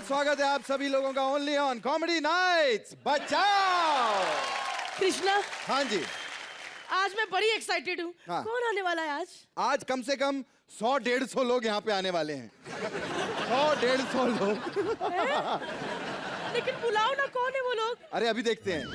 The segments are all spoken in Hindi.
बहुत स्वागत है आप सभी लोगों का ओनली ऑन कॉमेडी नाइट्स बचाओ। कृष्णा, हाँ जी, आज मैं बड़ी एक्साइटेड हूँ। हाँ। कौन आने वाला है आज? आज कम से कम 100-150 लोग यहाँ पे आने वाले हैं। 100-150 लोग। लेकिन बुलाओ ना, कौन है वो लोग? अरे अभी देखते हैं।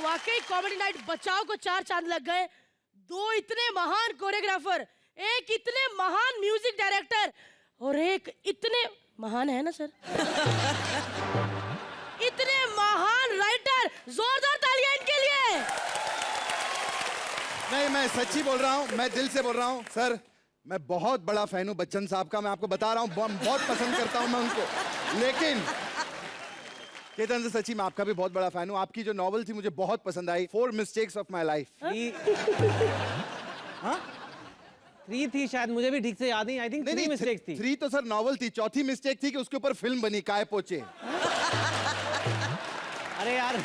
वाकई कॉमेडी नाइट बचाओ को 4 चांद लग गए। 2 इतने महान कोरियोग्राफर, एक इतने महान म्यूजिक डायरेक्टर और एक इतने महान है ना सर इतने महान राइटर। जोरदार तालियां इनके लिए। नहीं, मैं सच्ची बोल रहा हूँ, मैं दिल से बोल रहा हूँ सर। मैं बहुत बड़ा फैन हूँ बच्चन साहब का, मैं आपको बता रहा हूँ, बहुत पसंद करता हूँ मैं उनको। लेकिन केतन से सच्ची मैं आपका भी बहुत बड़ा फैन हूँ। आपकी जो नॉवल थी मुझे बहुत पसंद आई, 4 मिस्टेक्स ऑफ माई लाइफ। हाँ 3 थी शायद, मुझे भी ठीक से याद नहीं। आई थिंक 3 मिस्टेक्स थी। 3 तो सर नॉवल थी, चौथी मिस्टेक थी कि उसके ऊपर फिल्म बनी काय पोचे। अरे यार,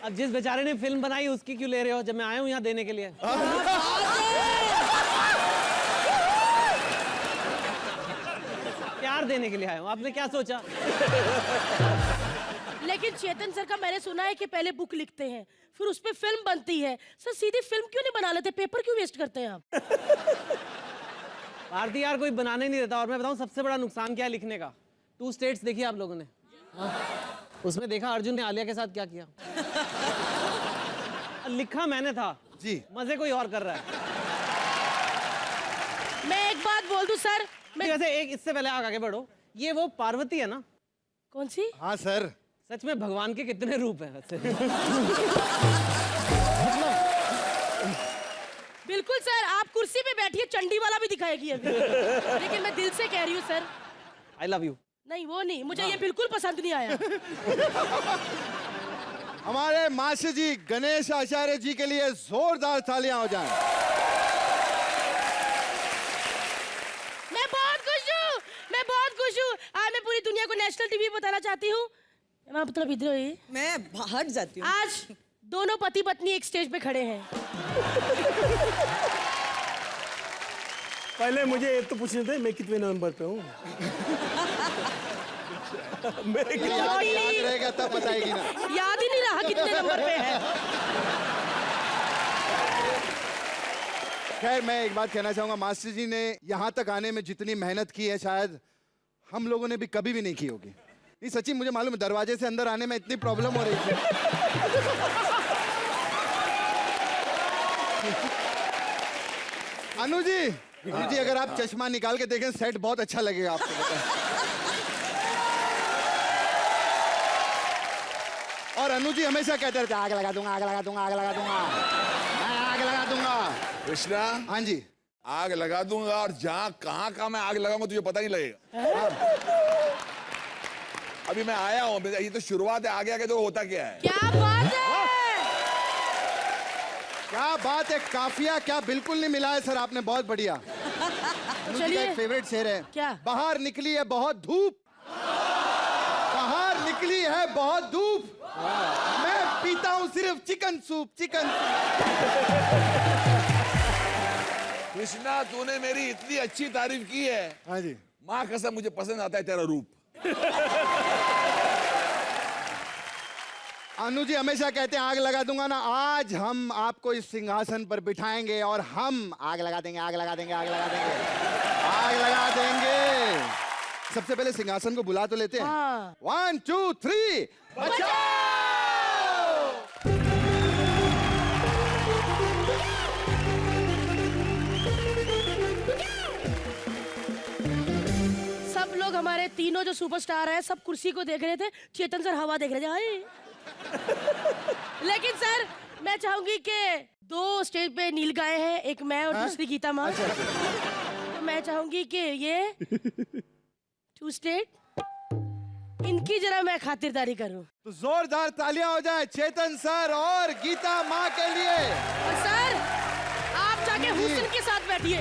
अब जिस बेचारे ने फिल्म बनाई उसकी क्यों ले रहे हो, जब मैं आया हूँ यहाँ देने के लिए। प्यार देने के लिए आया हूँ, आपने क्या सोचा? लेकिन चेतन सर का मैंने सुना है कि पहले बुक लिखते हैं, फिर उस पे फिल्म बनती है। सर सीधी फिल्म क्यों नहीं बना लेते, पेपर क्यों वेस्ट करते हैं आप? भारती यार, कोई बनाने नहीं देता। और मैं बताऊँ सबसे बड़ा नुकसान क्या है लिखने का? 2 स्टेट्स देखिए आप लोगों ने? उसमें देखा अर्जुन ने आलिया के साथ क्या किया? लिखा मैंने था जी, मजे कोई और कर रहा है। मैं एक बात बोल दूं सर, वैसे एक इससे पहले आगे बढ़ो, ये वो पार्वती है ना? कौन सी? हाँ सर। सच में भगवान के कितने रूप हैं वैसे? बिल्कुल सर, आप कुर्सी पे बैठिए, चंडी वाला भी दिखाएगी अभी। लेकिन मैं दिल से कह रही हूँ सर, आई लव यू। नहीं वो नहीं, मुझे ये बिल्कुल पसंद नहीं आया। हमारे मास्टर जी गणेश आचार्य जी के लिए जोरदार तालियां हो जाएं। मैं बहुत खुश हूँ। आज मैं पूरी दुनिया को नेशनल टीवी बताना चाहती हूँ। मतलब इधर ही मैं बाहर जाती हूँ। आज दोनों पति पत्नी एक स्टेज पे खड़े हैं। पहले मुझे एक तो पूछने थे, मैं कितने नंबर पे हूँ? याद रहेगा तब बताएगी ना। याद ही नहीं रहा कितने नंबर पे है। खैर मैं एक बात कहना चाहूंगा, मास्टर जी ने यहाँ तक आने में जितनी मेहनत की है शायद हम लोगों ने भी कभी भी नहीं की होगी। नहीं सच्ची, मुझे मालूम है दरवाजे से अंदर आने में इतनी प्रॉब्लम हो रही थी। अनु जी अगर आप चश्मा निकाल के देखें सेट बहुत अच्छा लगेगा आपको। और अनु जी हमेशा कहते रहते आग लगा दूंगा, आग लगा दूंगा, आग लगा दूंगा, आग लगा दूंगा। कृष्णा, हाँ जी, आग लगा दूंगा और जहाँ कहाँ मैं आग लगाऊंगा तुझे पता नहीं लगेगा। अभी मैं आया हूँ, ये तो शुरुआत है, आगे आगे तो होता क्या है। क्या बात है, क्या बात है, काफिया क्या बिल्कुल नहीं मिला है सर आपने, बहुत बढ़िया। चलिए, एक फेवरेट शेर है, क्या? बाहर निकली है बहुत धूप, बाहर निकली है बहुत धूप, मैं पीता हूँ सिर्फ chicken soup, chicken soup. Krishna, तूने मेरी इतनी अच्छी तारीफ की है। हाँ जी, माँ कसम मुझे पसंद आता है तेरा रूप। अनु जी हमेशा कहते हैं आग लगा दूंगा ना, आज हम आपको इस सिंहासन पर बिठाएंगे और हम आग लगा देंगे, आग लगा देंगे, आग लगा देंगे, आग लगा देंगे। सबसे पहले सिंहासन को बुला तो लेते हैं। हाँ। 1 2 3 बचाओ। सब लोग हमारे तीनों जो सुपरस्टार हैं सब कुर्सी को देख रहे थे, चेतन सर हवा देख रहे थे। हाय। लेकिन सर मैं चाहूंगी कि 2 स्टेज पे नील गाय हैं, एक मैं और दूसरी गीता माँ। तो मैं चाहूंगी कि ये 2 स्टेट इनकी जरा मैं खातिरदारी करूं। तो जोरदार तालियां हो जाए चेतन सर और गीता माँ के लिए। और सर बैठिए।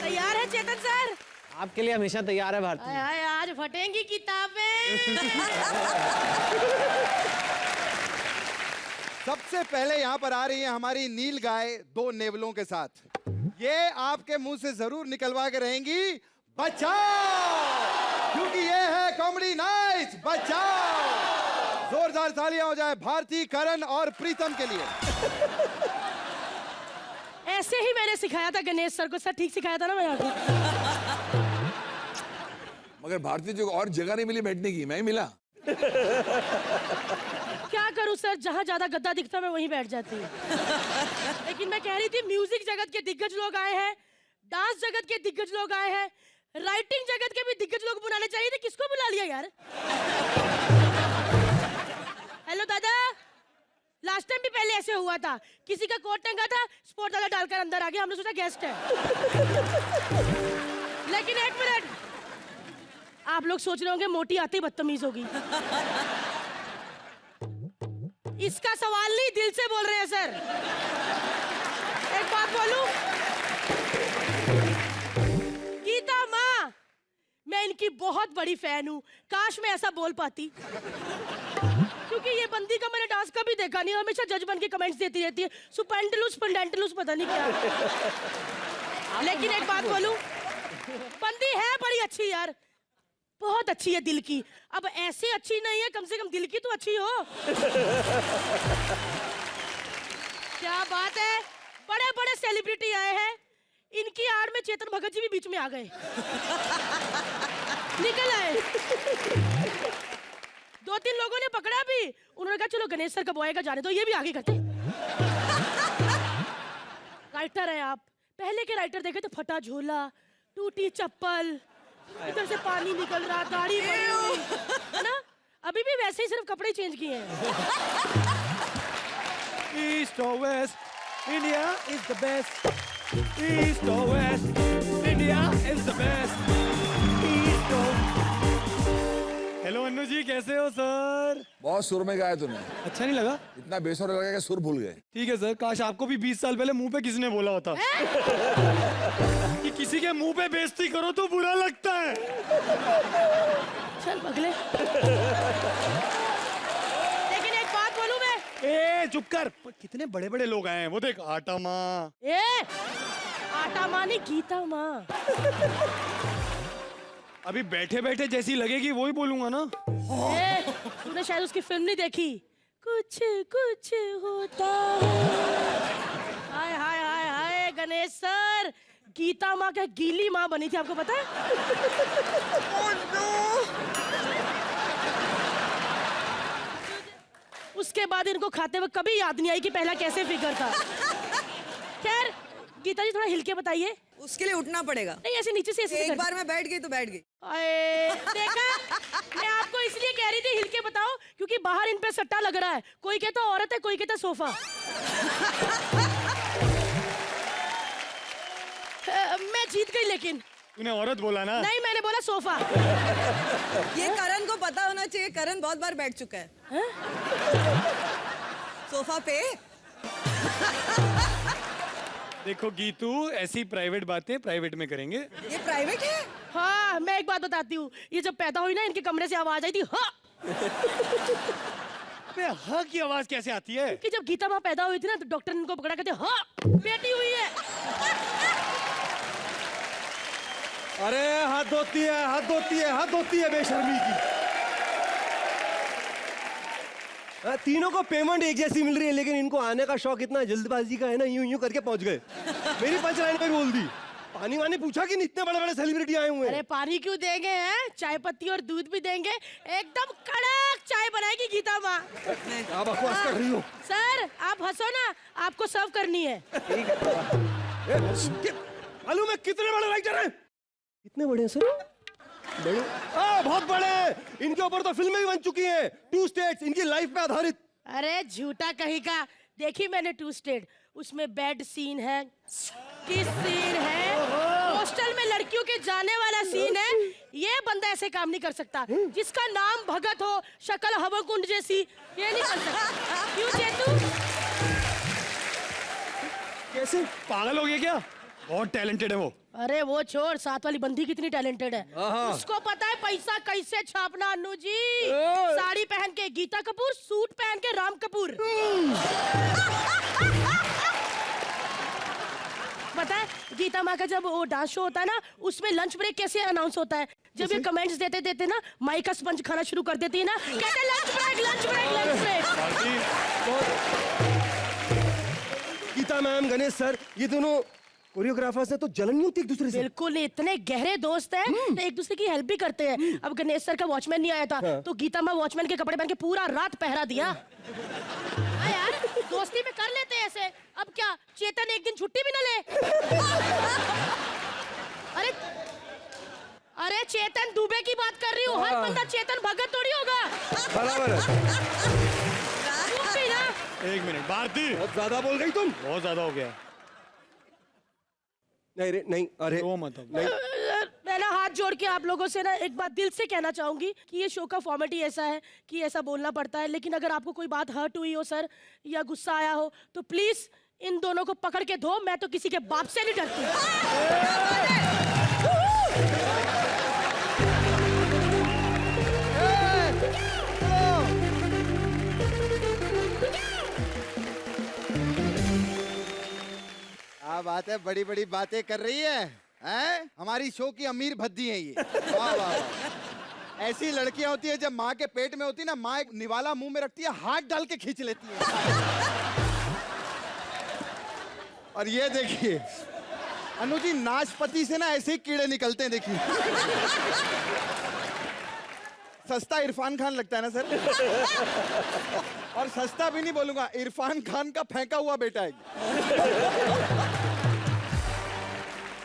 तैयार है चेतन सर? आपके लिए हमेशा तैयार है भारती। हाय आज फटेंगी किताबें। सबसे पहले यहाँ पर आ रही है हमारी नील गाय 2 नेवलों के साथ। ये आपके मुंह से जरूर निकलवा के रहेंगी बचाओ, क्योंकि ये है कॉमेडी नाइट। बचाओ, जोरदार तालियां हो जाए भारती, करण और प्रीतम के लिए। ऐसे ही मैंने सिखाया था गणेश सर को। सर ठीक सिखाया था ना मैं आपको? मगर भारतीय जी को और जगह नहीं मिली बैठने की, मैं ही मिला। क्या करूं सर, जहां ज्यादा गद्दा दिखता मैं वहीं बैठ जाती हूँ। लेकिन मैं कह रही थी म्यूजिक जगत के दिग्गज लोग आए हैं, डांस जगत के दिग्गज लोग आए हैं, राइटिंग जगत के भी दिग्गज लोग बुलाने चाहिए थे। किसको बुला लिया यार? हेलो दादा, लास्ट टाइम भी पहले ऐसे हुआ था, किसी का कोट टंगा था, स्पोर्ट दादा डालकर अंदर आ गया, हमने सोचा गेस्ट है। लेकिन एक मिनट, आप लोग सोच रहे होंगे मोटी आते ही बदतमीज होगी। इसका सवाल नहीं, दिल से बोल रहे हैं सर। एक बात बोलूं, गीता माँ, मैं इनकी बहुत बड़ी फैन हूँ। काश मैं ऐसा बोल पाती, क्योंकि ये बंदी का मैंने डांस कभी देखा नहीं, हमेशा जज बन के कमेंट्स देती रहती है, सुपेंडलूस पंडेंटलूस पता नहीं क्या। लेकिन एक बात बोलूं, बंदी है बड़ी अच्छी यार, बहुत अच्छी है दिल की। अब ऐसे अच्छी नहीं है, कम से कम दिल की तो अच्छी हो। क्या बात है, बड़े बड़े सेलिब्रिटी आए हैं, इनकी आड़ में चेतन भगत जी भी बीच में आ गए। निकल आए। 2-3 लोगों ने पकड़ा भी, उन्होंने कहा चलो गणेश सर का बॉय का जाने दो, ये भी आगे करते। राइटर है आप, पहले के राइटर देखे तो फटा झोला, टूटी चप्पल, इधर से पानी निकल रहा, गाड़ी बड़ी हुई, है ना? अभी भी वैसे ही सिर्फ कपड़े चेंज किए हैं। ईस्ट और west, India is the best. East और west, India is the best. East और हेलो अन्नू जी, कैसे हो सर? बहुत सुर में गाया तूने, अच्छा नहीं लगा? इतना बेसुरा लगा कि सुर भूल गए। ठीक है सर, काश आपको भी 20 साल पहले मुंह पे किसी ने बोला होता कि किसी के मुंह पे बेइज्जती करो तो बुरा लगता है। चल पगले। लेकिन एक बात बोलूं मैं, ए चुप कर, कितने बड़े बड़े लोग आए हैं, वो देख आटा माँ। ए आटा माँ नहीं, गीता माँ। अभी बैठे बैठे जैसी लगेगी वही बोलूंगा ना। ए, तूने शायद उसकी फिल्म नहीं देखी, कुछ कुछ होता है। हाय हाय हाय हाय गणेश सर, गीता माँ क्या गीली माँ बनी थी, आपको पता है? उसके बाद इनको खाते वक्त कभी याद नहीं आई कि पहला कैसे फिगर था। खैर गीता जी थोड़ा हिल के बताइए। उसके लिए उठना पड़ेगा। नहीं ऐसे नीचे से ऐसे एक बार मैं बैठ गई तो बैठ गई। देखा, मैं आपको इसलिए कह रही थी हिल के बताओ, क्योंकि बाहर इन पे सट्टा लग रहा है, कोई कहता औरत है, कोई कहता सोफा। मैं जीत गई, लेकिन तूने औरत बोला ना? नहीं, मैंने बोला सोफा। ये करण को पता होना चाहिए, करण बहुत बार बैठ चुका है सोफा पे। देखो गीतू, ऐसी प्राइवेट बातें प्राइवेट में करेंगे। ये प्राइवेट है? हाँ, मैं एक बात बताती हूँ, ये जब पैदा हुई ना, इनके कमरे से आवाज आई थी हाँ। अबे हाँ की आवाज कैसे आती है? कि जब गीता माँ पैदा हुई थी ना, तो डॉक्टर ने इनको पकड़ा, कहते हाँ बेटी हुई है। अरे हाथ धोती है, हाथ धोती है, हाथ धोती है बेशर्मी की। तीनों को पेमेंट एक जैसी मिल रही है, लेकिन इनको आने का शौक इतना जल्दबाजी का है ना, यूं यूं करके पहुंच गए। मेरी पंचलाइन पे बोल दी, पानी वानी पूछा कि इतने बड़े बड़े सेलिब्रिटी आए हुए हैं। अरे पानी क्यों देंगे हैं, चाय पत्ती और दूध भी देंगे, एकदम कड़क चाय बनाएगी गीता माँ। क्या बकवास कर रही हो? सर आप हंसो ना, आपको सर्व करनी है। मालूम है कितने बड़े राइटर हैं? कितने बड़े हैं सर? बड़े? बहुत बड़े। इनके ऊपर तो फिल्में भी बन चुकी हैं, 2 स्टेट्स, इनकी लाइफ पे आधारित। अरे झूठा कहीं का, देखी मैंने 2 स्टेट, उसमें बेड सीन है, किस सीन है, हॉस्टल में लड़कियों के जाने वाला सीन है। ये बंदा ऐसे काम नहीं कर सकता, जिसका नाम भगत हो, शक्ल हवा कुंड जैसी, ये नहीं कर सकता। क्यों चेतू? से? पागल हो गया क्या? बहुत टैलेंटेड है वो। अरे वो छोड़, साथ वाली बंदी कितनी टैलेंटेड है। हाँ। उसको पता है पैसा कैसे छापना। अन्नू जी, साड़ी पहन के गीता कपूर, सूट पहन के राम कपूर। पता है गीता माँ का जब वो डांस शो होता है ना, उसमें लंच ब्रेक कैसे अनाउंस होता है? जब ये कमेंट्स देते देते ना माई का स्पंज खाना शुरू कर देती है ना, कहते lunch break lunch break lunch break. Geeta ma'am, Ganesh sir, ये दोनों कोरियोग्राफर्स है तो जलन नहीं होती एक दूसरे से? बिल्कुल, इतने गहरे दोस्त हैं तो एक दूसरे की हेल्प भी करते हैं। अब गणेश सर का वॉचमैन नहीं आया था तो गीता माँ वॉचमैन के कपड़े पहन के पूरा रात पहरा दिया। हाँ यार, दोस्ती में कर लेते हैं ऐसे। अब क्या चेतन एक दिन छुट्टी भी ना ले? अरे अरे चेतन दुबे की बात कर रही हूँ। हर बंदा चेतन भगत थोड़ी होगा। बराबर है। चुप भी ना। एक मिनट भारती, बहुत ज्यादा बोल गई तुम। बहुत ज्यादा हो गया। नहीं रे, नहीं, अरे रो मत अब। नहीं। मैं ना हाथ जोड़ के आप लोगों से ना एक बात दिल से कहना चाहूंगी कि ये शो का फॉर्मेट ही ऐसा है कि ऐसा बोलना पड़ता है। लेकिन अगर आपको कोई बात हर्ट हुई हो सर, या गुस्सा आया हो, तो प्लीज इन दोनों को पकड़ के धो। मैं तो किसी के बाप से नहीं डरती। क्या बात है, बड़ी बड़ी बातें कर रही है, हैं? हमारी शो की अमीर भद्दी है ये। वाह वाह वाह। ऐसी लड़कियां होती है जब माँ के पेट में होती है ना, माँ एक निवाला मुंह में रखती है, हाथ डाल के खींच लेती है। और ये देखिए अनु जी, नाशपति से ना ऐसे ही कीड़े निकलते हैं, देखिए। सस्ता इरफान खान लगता है ना सर? और सस्ता भी नहीं बोलूंगा, इरफान खान का फेंका हुआ बेटा है।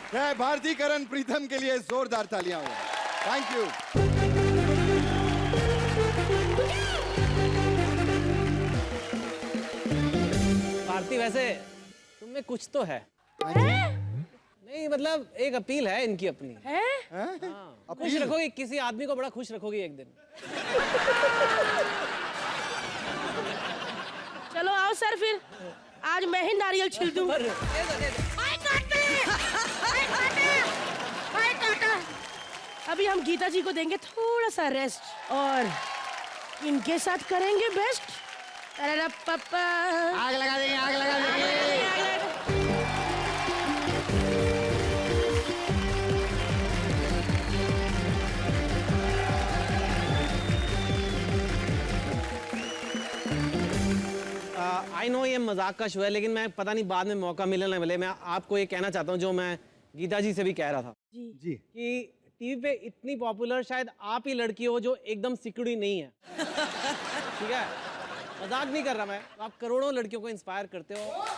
जय भारती करण प्रीतम के लिए जोरदार तालियां हो। Thank you. भारती, वैसे तुम में कुछ तो है। नहीं मतलब एक अपील है इनकी अपनी। हैं? खुश रखोगी किसी आदमी को, बड़ा खुश रखोगी एक दिन। चलो आओ सर, फिर आज मैं ही नारियल छिल दूं। अभी हम गीता जी को देंगे थोड़ा सा रेस्ट और इनके साथ करेंगे बेस्ट। अरे पापा, आग लगा देंगे, आग लगा देंगे। आई नो ये मजाक का शो है, लेकिन मैं पता नहीं बाद में मौका मिले ना मिले, मैं आपको ये कहना चाहता हूँ जो मैं गीता जी से भी कह रहा था जी। कि टीवी पे इतनी पॉपुलर शायद आप ही लड़की हो जो एकदम सिकुड़ी नहीं है। ठीक है, मजाक नहीं कर रहा मैं। आप करोड़ों लड़कियों को इंस्पायर करते हो और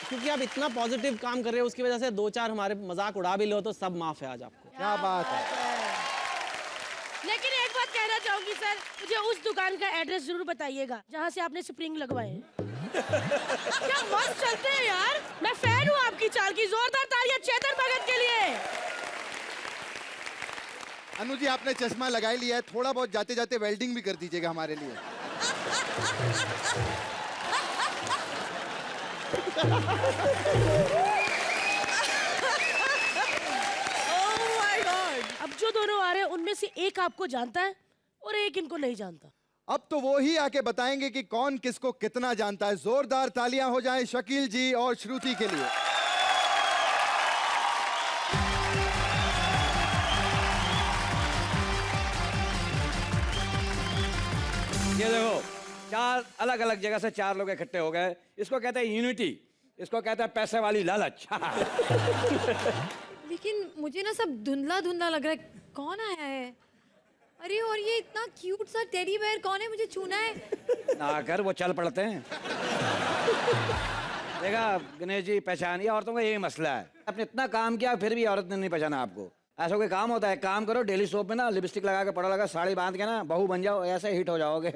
क्योंकि आप इतना पॉजिटिव काम कर रहे हो, उसकी वजह से दो चार हमारे मजाक उड़ा भी लो तो सब माफ है आज आपको। क्या बात है। लेकिन एक बात कहना चाहूंगी सर, मुझे उस दुकान का एड्रेस जरूर बताइएगा जहाँ से आपने स्प्रिंग लगवाए हैं। क्या मस्त चलते हैं यार, मैं फैन हूँ आपकी चाल की। जोरदार तालियां चेतन भगत के लिए। अनु जी, आपने चश्मा लगा ही लिया है, थोड़ा बहुत जाते जाते वेल्डिंग भी कर दीजिएगा हमारे लिए। Oh my God! अब जो दोनों आ रहे हैं उनमें से एक आपको जानता है और एक इनको नहीं जानता। अब तो वो ही आके बताएंगे कि कौन किसको कितना जानता है। जोरदार तालियां हो जाएं शकील जी और श्रुति के लिए। ये देखो, चार अलग अलग जगह से चार लोग इकट्ठे हो गए। इसको कहते हैं यूनिटी, इसको कहते हैं पैसे वाली लालच। लेकिन मुझे ना सब धुंधला धुंधला लग रहा है। कौन आया है? अरे और ये इतना क्यूट सा टेडी बेयर कौन है? मुझे छूना है। ना कर, वो चल पड़ते हैं। देखा गणेश जी, पहचानिए, औरतों का यही मसला है। आपने इतना काम किया फिर भी औरत ने नहीं पहचाना आपको। ऐसा कोई काम होता है? काम करो, डेली सोप में ना लिपस्टिक लगा के पड़ा लगा, साड़ी बांध के ना बहू बन जाओ, ऐसे हिट हो जाओगे।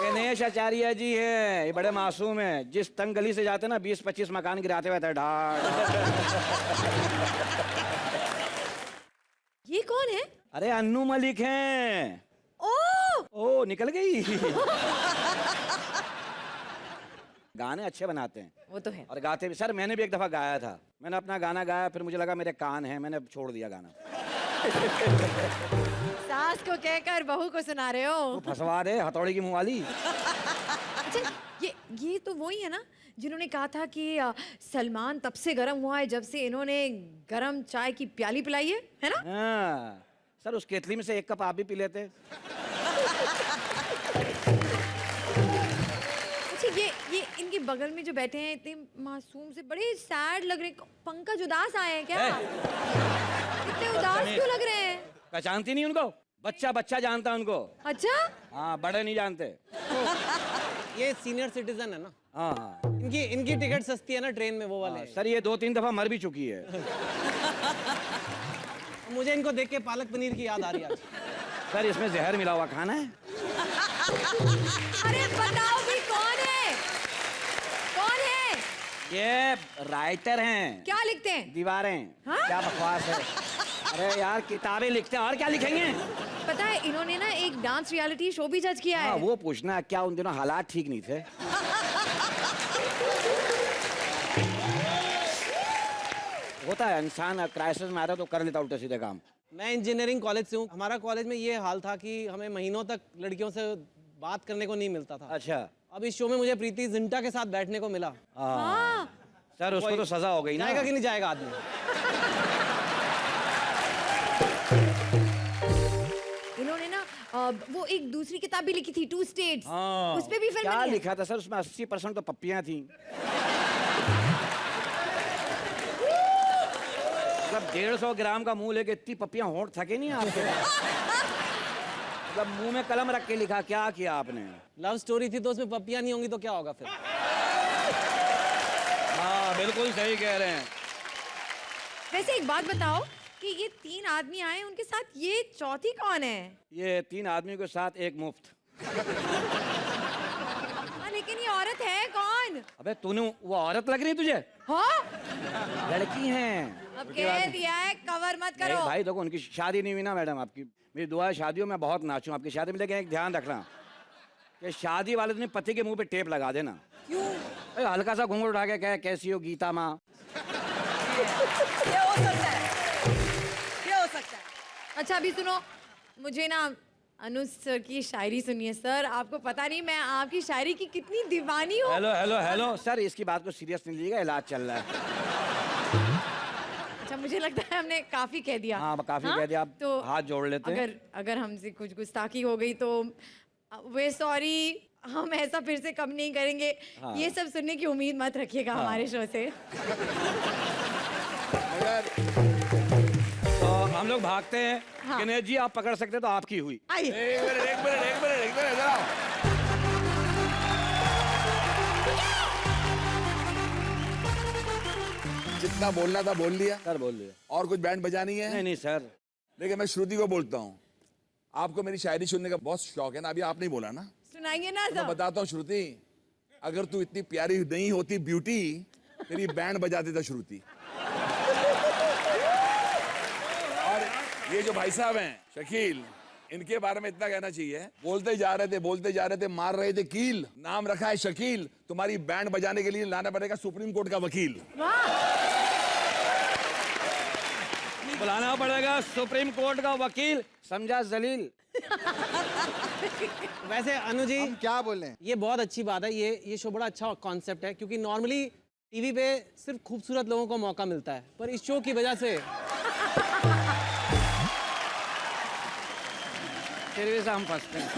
गणेश आचार्य जी हैं, ये बड़े मासूम हैं। जिस तंग गली से जाते ना 20-25 मकान गिराते रहते हैं ढाड़। ये कौन है? अरे अन्नू मलिक हैं। ओह ओ निकल गई। गाने अच्छे बनाते हैं वो तो है। और गाते भी। सर मैंने भी एक दफा गाया था, मैंने अपना गाना गाया, फिर मुझे लगा मेरे कान हैं, मैंने छोड़ दिया गाना। सास को कहकर बहू को सुना रहे हो। तो फंसवा दे हथौड़ी की मुंह वाली। अच्छा ये तो वही है ना जिन्होंने कहा था कि सलमान तब से गर्म हुआ है जब से इन्होंने गरम चाय की प्याली पिलाई है ना? हाँ सर, उस केतली में से एक कप आप भी पी लेते। अच्छा ये इनके बगल में जो बैठे हैं इतने मासूम से बड़े सैड लग रहे हैं। पंकज उदास आए हैं क्या? इतने उदास क्यों लग रहे हैं? पहचानती नहीं उनको? बच्चा बच्चा जानता है उनको। अच्छा हाँ, बड़े नहीं जानते। ये सीनियर सिटीजन है ना, हाँ हाँ इनकी टिकट सस्ती है ना ट्रेन में, वो वाले। सर ये 2-3 दफा मर भी चुकी है। मुझे इनको देख के पालक पनीर की याद आ रही है आज। सर इसमें जहर मिला हुआ खाना है। अरे बताओ भी कौन है? कौन है? ये राइटर हैं। क्या लिखते हैं? दीवारें। हाँ? क्या बकवास है। अरे यार किताबें लिखते हैं और क्या लिखेंगे। पता है इन्होंने ना एक डांस रियलिटी शो भी जज किया हाँ, है। वो पूछना क्या उन दिनों हालात ठीक नहीं थे। होता है, इंसान क्राइसिस में आता तो कर लेता उल्टे सीधे काम। मैं इंजीनियरिंग कॉलेज से हूँ। हमारा कॉलेज में ये हाल था कि हमें महीनों तक लड़कियों से बात करने को नहीं मिलता था। अच्छा। अब इस शो में मुझे प्रीति जिंटा के साथ बैठने को मिला। हाँ। सर उसको तो सजा हो गई ना। जाएगा कि नहीं जाएगा आदमी? इन्होंने ना वो एक दूसरी किताब भी लिखी थी, 2 स्टेट्स। हाँ। उस पे भी फिल्म क्या बनी है। लिखा था सर उसमें? 80% तो पप्पियां थी। मतलब 150 ग्राम का मुंह लेके इतनी पप्पियां होंठ थके नहीं आपके? मतलब मुंह में कलम रख के लिखा, क्या किया आपने? लव स्टोरी थी तो उसमें पपियां नहीं होंगी तो क्या होगा फिर? हाँ बिल्कुल सही कह रहे हैं। वैसे एक बात बताओ कि ये 3 आदमी आए, उनके साथ ये चौथी कौन है? ये 3 आदमी के साथ एक मुफ्त। हाँ, लेकिन ये औरत है कौन? अबे तूने वो औरत लग रही है तुझे? हाँ? लड़की हैं। अब कह दिया है, कवर मत करो। नहीं भाई देखो, उनकी शादी नहीं हुई ना मैडम। आपकी मेरी दुआ है शादियों में बहुत नाचूं आपकी शादी में, लेकिन एक ध्यान रखना कि शादी वाले दिन पति के मुंह पे टेप लगा देना। क्यों? हल्का सा घूंघट उठा के कहे कैसी हो गीता माँ। ये हो सकता है, ये हो सकता है। अच्छा अभी सुनो, मुझे ना अनुज सर की शायरी सुनिए। सर आपको पता नहीं मैं आपकी शायरी की कितनी दीवानी हूँ। हेलो हेलो हेलो सर, इसकी बात को सीरियस नहीं लीजिएगा, इलाज चल रहा है। अच्छा मुझे लगता है हमने काफी कह दिया। हाँ काफी कह दिया। आप तो हाथ जोड़ लेते हैं। अगर हमसे कुछ गुस्ताखी हो गई तो वे सॉरी, हम ऐसा फिर से कम नहीं करेंगे। हाँ। ये सब सुनने की उम्मीद मत रखिएगा हमारे शो से। मगर तो हम लोग भागते हैं। हाँ। गणेश जी आप पकड़ सकते तो आपकी हुई। आइए। एक मिनट इधर आओ। जितना बोलना था बोल लिया। सर बोल रहे। और कुछ बैंड बजानी है? नहीं नहीं सर। लेकिन मैं श्रुति को बोलता हूँ, आपको मेरी शायरी सुनने का बहुत शौक है ना। अभी आप नहीं बोला ना, सुनाइए ना तो मैं सब। बताता हूँ श्रुति, अगर तू इतनी प्यारी नहीं होती ब्यूटी, तेरी बैंड बजा देता श्रुति। और ये जो भाई साहब हैं शकील, इनके बारे में इतना कहना चाहिए, बोलते जा रहे थे, मार रहे थे कील। नाम रखा है शकील, तुम्हारी बैंड बजाने के लिए लाना पड़ेगा सुप्रीम कोर्ट का वकील। बुलाना पड़ेगा सुप्रीम कोर्ट का वकील, समझा जलील। वैसे अनु जी, हम क्या बोले? ये बहुत अच्छी बात है। ये शो बड़ा अच्छा कॉन्सेप्ट है, क्योंकि नॉर्मली टीवी पे सिर्फ खूबसूरत लोगों को मौका मिलता है, पर इस शो की वजह से तेरे वजह से हम फंसते हैं।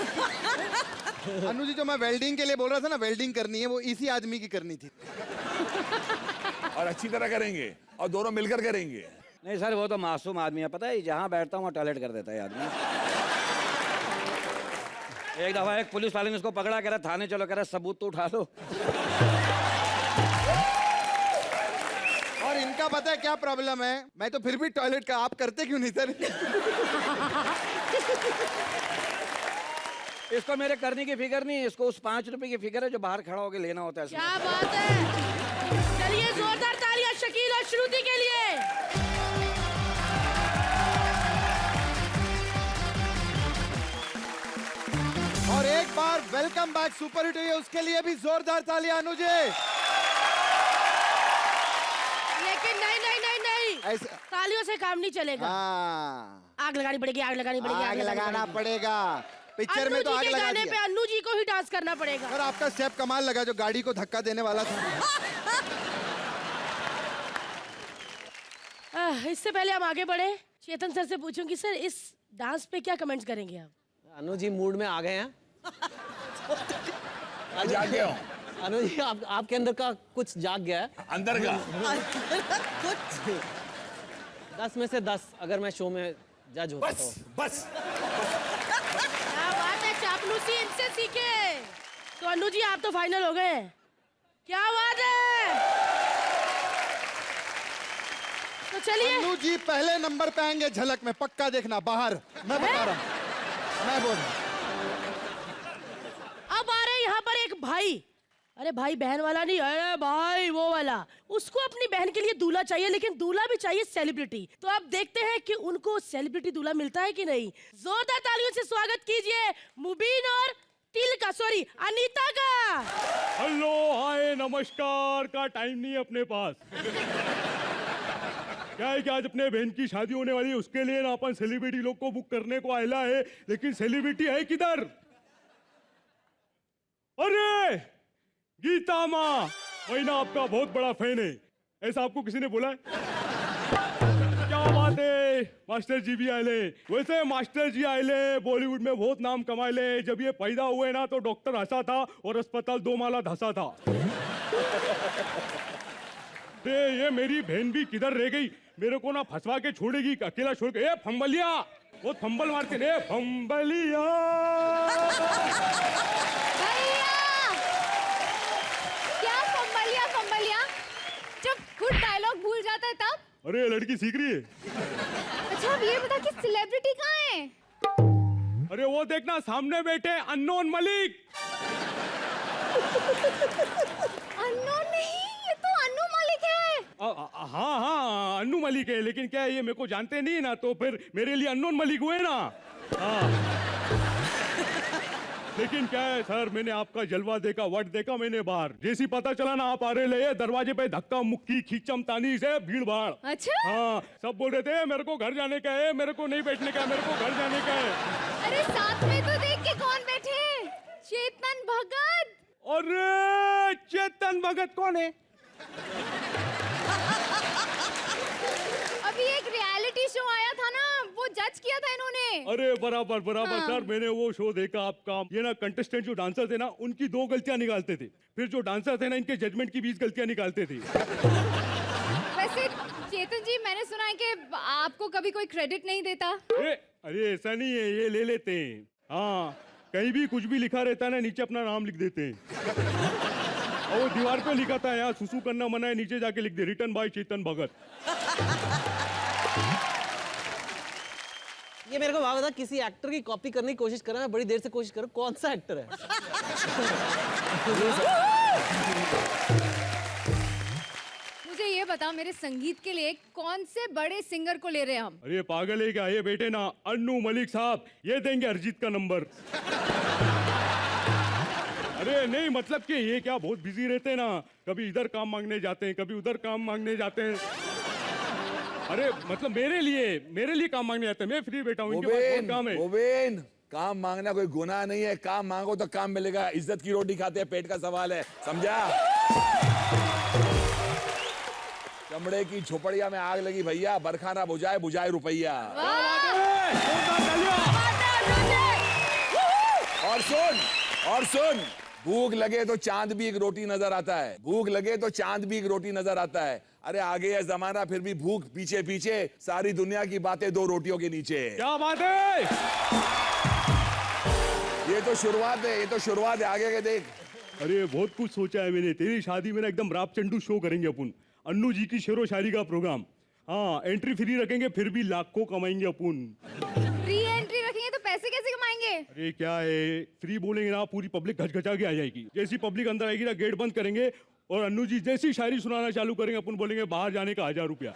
अनु जी, जो मैं वेल्डिंग के लिए बोल रहा था ना, वेल्डिंग करनी है, वो इसी आदमी की करनी थी। और अच्छी तरह करेंगे और दोनों मिलकर करेंगे। नहीं सर, वो तो मासूम आदमी है, पता है जहाँ बैठता हूँ वहाँ टॉयलेट कर देता है आदमी। एक दफा एक पुलिस वाले ने उसको पकड़ा, कह रहा थाने चलो, कह रहा सबूत तो उठा लो। और इनका पता है क्या प्रॉब्लम है? मैं तो फिर भी टॉयलेट का, आप करते क्यों नहीं सर? इसको मेरे करने की फिक्र नहीं, इसको उस 5 रुपए की फिक्र है जो बाहर खड़ा होकर लेना होता है। क्या बात है। चलिए जोरदार तालियां शकील और श्रुति के लिए। और एक बार वेलकम बैक सुपर हिट हुई है उसके लिए भी जोरदार तालियां अनु जी। लेकिन नहीं नहीं नहीं नहीं, ऐसे तालियों से काम नहीं चलेगा। हाँ, आग लगानी पड़ेगी, आग लगानी पड़ेगी, आग लगाना पड़ेगा। पिक्चर में तो आग लगा गाने पे दिया। अन्नू जी को ही डांस करना पड़ेगा। सर आपका स्टेप कमाल लगा जो गाड़ी को धक्का देने वाला था। इससे पहले हम आगे बढ़े, चेतन सर से पूछूंगी सर इस डांस पे क्या कमेंट्स करेंगे आप? अनु जी मूड में आ गए हैं। जाग गया हूँ अनु जी आपके अंदर का कुछ जाग गया है। अंदर का। 10 में से 10 अगर मैं शो में जज होता तो। बस क्या बात है, चापलूसी इनसे सीखे। तो अन्नू जी आप तो फाइनल हो गए हैं, क्या बात है। तो चलिए अनु जी पहले नंबर पे आएंगे झलक में, पक्का देखना बाहर, मैं बता रहा हूँ, मैं बोल रहा हूँ। अब आ रहे यहाँ पर एक भाई, अरे भाई बहन वाला नहीं, अरे भाई वो वाला, उसको अपनी बहन के लिए दूल्हा चाहिए, लेकिन दूल्हा भी चाहिए सेलिब्रिटी। तो आप देखते हैं कि उनको सेलिब्रिटी दूल्हा मिलता है कि नहीं। जोरदार तालियों से स्वागत कीजिए मुबीन और तिल का, सॉरी अनीता का। हेलो हाय नमस्कार का टाइम नहीं है अपने पास। क्या है कि आज अपने बहन की शादी होने वाली है, उसके लिए ना अपन सेलिब्रिटी लोग को बुक करने को आयला है, लेकिन सेलिब्रिटी है किधर? अरे गीता माँ, वही ना आपका बहुत बड़ा फैन है, ऐसा आपको किसी ने बोला है? क्या बात है, मास्टर जी भी आए। वैसे मास्टर जी आए बॉलीवुड में बहुत नाम कमाए ले। जब ये पैदा हुए ना तो डॉक्टर हंसा था और अस्पताल 2 माला धंसा था। ये मेरी बहन भी किधर रह गई, मेरे को ना फंसवा के छोड़ेगी, अकेला छोड़ के। ए फंबलिया, वो फंबल मारते रे फंबलिया। क्या फंबलिया फंबलिया, जब खुद डायलॉग भूल जाता है तब। अरे लड़की सीख रही है। अच्छा अब ये बता कि सेलिब्रिटी कहाँ है? अरे वो देखना सामने बैठे अननोन मलिक। अननोन नहीं, ये तो अनु मलिक है। हाँ हाँ अन्नू मलिक है, लेकिन क्या है ये मेरे को जानते नहीं ना, तो फिर मेरे लिए अननोन मलिक हुए ना। हाँ लेकिन क्या है सर, मैंने आपका जलवा देखा, वट देखा मैंने बाहर, जैसी पता चला ना आप आ रहे ले, दरवाजे पे धक्का मुक्की खींचम तानी से भीड़ भाड़। अच्छा हाँ सब बोल रहे थे मेरे को घर जाने का है, मेरे को नहीं बैठने का है, मेरे को घर जाने का है। अरे साथ में तो देख के कौन बैठे, चेतन भगत। अरे चेतन भगत कौन है? अभी एक रियलिटी शो आया था ना, वो जज किया था इन्होंने। अरे बराबर बराबर हाँ। सर, मैंने वो शो देखा आपका। ये ना कंटेस्टेंट जो डांसर थे ना, उनकी 2 गलतियां निकालते थे, फिर जो डांसर थे ना इनके जजमेंट की 20 गलतियां निकालते थे। वैसे चेतन जी मैंने सुना है कि आपको कभी कोई क्रेडिट नहीं देता। अरे ऐसा नहीं है, ये ले लेते हैं। हाँ कहीं भी कुछ भी लिखा रहता है ना, नीचे अपना नाम लिख देते हैं। और वो दीवार पे लिखा था यार सुसु करना मना है, नीचे जाके लिख दे रिटन बाय चेतन भगत। ये मेरे को बात बता, किसी एक्टर की कॉपी करने की कोशिश कर रहा है, बड़ी देर से कोशिश कर रहा हूं, कौन सा एक्टर है? मुझे ये बता, मेरे संगीत के लिए कौन से बड़े सिंगर को ले रहे हैं हम? अरे पागल है क्या, ये बेटे ना अन्नू मलिक साहब, ये देंगे अरिजीत का नंबर। अरे नहीं मतलब कि ये क्या बहुत बिजी रहते हैं ना, कभी इधर काम मांगने जाते हैं, कभी उधर काम मांगने जाते हैं। अरे मतलब मेरे लिए काम मांगने जाते हैं, मैं फ्री बैठा हूँ, इनके पास बहुत काम है। ओबेन, काम मांगना कोई गुनाह नहीं है, काम मांगो तो काम मिलेगा। इज्जत की रोटी खाते हैं, पेट का सवाल है, समझा? चमड़े की झोपड़िया में आग लगी भैया, बरखा ना बुझाए बुझाए रुपया। और सुन, भूख लगे तो चांद भी एक रोटी नजर आता है, भूख लगे तो चांद भी एक रोटी नजर आता है। अरे आगे है जमाना, फिर भी भूख पीछे पीछे, सारी दुनिया की बातें 2 रोटियों के नीचे। क्या बात है? ये तो शुरुआत है, ये तो शुरुआत है, आगे के देख। अरे बहुत कुछ सोचा है मैंने, तेरी शादी में ना एकदम राप चंडू शो करेंगे अपन, अन्नू जी की शेरो शायरी का प्रोग्राम। हाँ एंट्री फ्री रखेंगे, फिर भी लाखों कमाएंगे अपन। फ्री एंट्री रखेंगे तो पैसे कैसे कमाएंगे? अरे क्या है, फ्री बोलेंगे ना पूरी पब्लिक घचघचा के आ जाएगी। जैसी पब्लिक अंदर आएगी ना, गेट बंद करेंगे और अन्नू जी जैसी शायरी सुनाना चालू करेंगे, अपन बोलेंगे बाहर जाने का 1000 रुपया।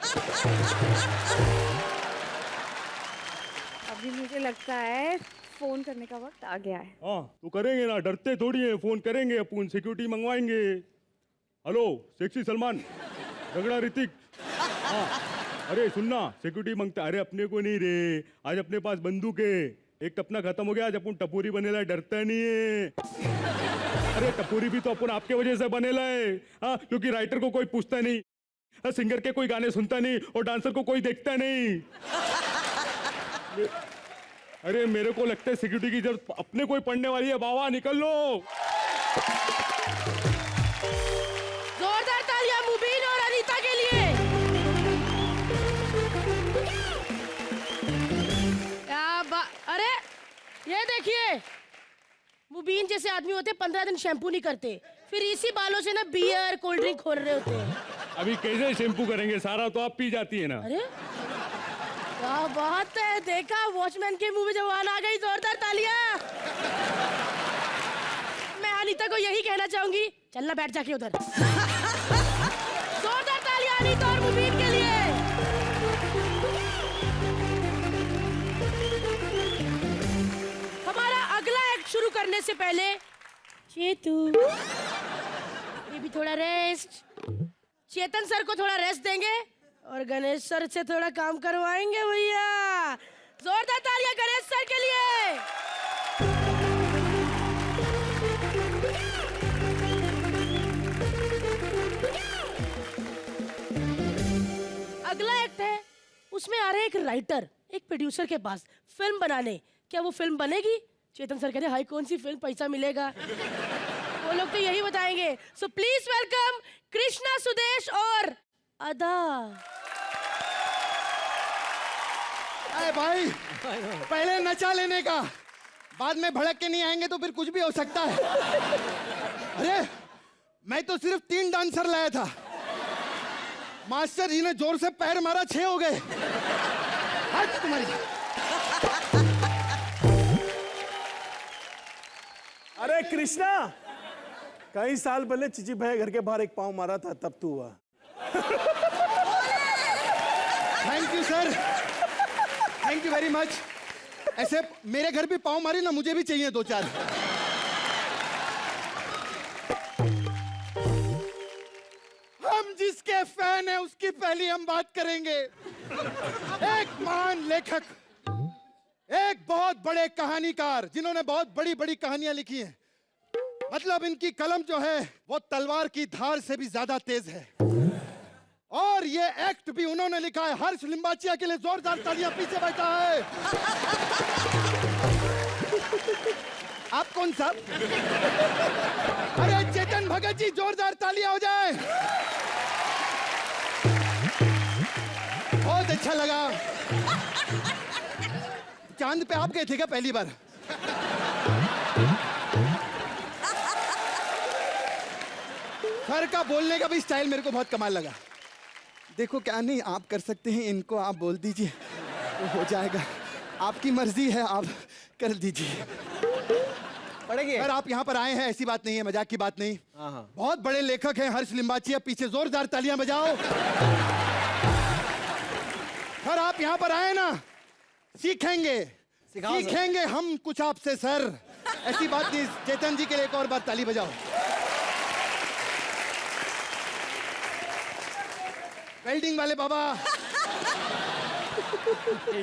अभी मुझे लगता है फोन करने का वक्त आ गया है। हाँ तो करेंगे ना, डरते थोड़ी है, फोन करेंगे अपन, सिक्योरिटी मंगवाएंगे। हेलो सेक्सी सलमान, रगड़ा ऋतिक। हाँ अरे सुनना, सिक्योरिटी मांगता, अरे अपने को नहीं रे, आज अपने पास बंदूक है, एक टपना खत्म हो गया, आज अपन टपोरी बनेला, डरता नहीं है। अरे टपोरी भी तो अपन आपके वजह से बनेला है। हाँ क्योंकि राइटर को कोई पूछता नहीं, सिंगर के कोई गाने सुनता नहीं, और डांसर को कोई देखता नहीं। अरे मेरे को लगता है सिक्योरिटी की जरूरत अपने कोई पड़ने वाली है। बाबा निकल लो। जोरदार तालियां मुबीन और अनीता के लिए। अरे ये देखिए, मुबीन जैसे आदमी होते 15 दिन शैम्पू नहीं करते, फिर इसी बालों से ना बियर कोल्ड ड्रिंक खोल रहे होते हैं। अभी कैसे शैम्पू करेंगे, सारा तो आप पी जाती है ना। अरे क्या बात है, देखा वॉचमैन के मुंह में जवान आ गई। जोरदार तालियां। मैं अनीता को यही कहना चाहूंगी, चलना बैठ जाके उधर। जोरदार तालियां अनीता और मुबीन के लिए। हमारा अगला एक्ट शुरू करने से पहले चेतू, ये भी थोड़ा रेस्ट, चेतन सर को थोड़ा रेस्ट देंगे और गणेश सर से थोड़ा काम करवाएंगे भैया। जोरदार तालियां गणेश सर के लिए। अगला एक्ट है, उसमें आ रहे एक राइटर, एक प्रोड्यूसर के पास फिल्म बनाने। क्या वो फिल्म बनेगी? चेतन सर कहते हाई कौन सी फिल्म, पैसा मिलेगा? वो लोग तो यही बताएंगे। So please welcome Krishna, Sudesh और अदा। अरे भाई, पहले नचा लेने का, बाद में भड़क के नहीं आएंगे तो फिर कुछ भी हो सकता है। अरे मैं तो सिर्फ 3 डांसर लाया था, मास्टर जी ने जोर से पैर मारा, 6 हो गए। हट तुम्हारी। अरे कृष्णा, कई साल पहले चिची भैया घर के बाहर एक पाँव मारा था, तब तू हुआ। Thank you sir, thank you very much. ऐसे मेरे घर भी पाँव मारी ना, मुझे भी चाहिए 2-4। हम जिसके फैन हैं उसकी पहली हम बात करेंगे। एक महान लेखक, एक बहुत बड़े कहानीकार, जिन्होंने बहुत बड़ी बड़ी कहानियां लिखी हैं। मतलब इनकी कलम जो है वो तलवार की धार से भी ज्यादा तेज है। और ये एक्ट भी उन्होंने लिखा है। हर्ष लिम्बाचिया के लिए जोरदार तालियां। पीछे बैठा है आप कौन साहब? अरे चेतन भगत जी, जोरदार तालियां हो जाए। बहुत अच्छा लगा। चांद पे आप गए थे क्या पहली बार? सर का बोलने का भी स्टाइल मेरे को बहुत कमाल लगा। देखो क्या नहीं आप कर सकते हैं, इनको आप बोल दीजिए तो हो जाएगा। आपकी मर्जी है, आप कर दीजिए। पड़ेगी सर आप यहाँ पर आए हैं, ऐसी बात नहीं है, मजाक की बात नहीं। हाँ। बहुत बड़े लेखक हैं हर्ष लिम्बाचिया, पीछे जोरदार तालियां बजाओ। सर आप यहाँ पर आए ना, सीखेंगे सीखेंगे हम कुछ आपसे सर, ऐसी बात नहीं। चेतन जी के लिए एक और बार ताली बजाओ। वेल्डिंग वाले बाबा।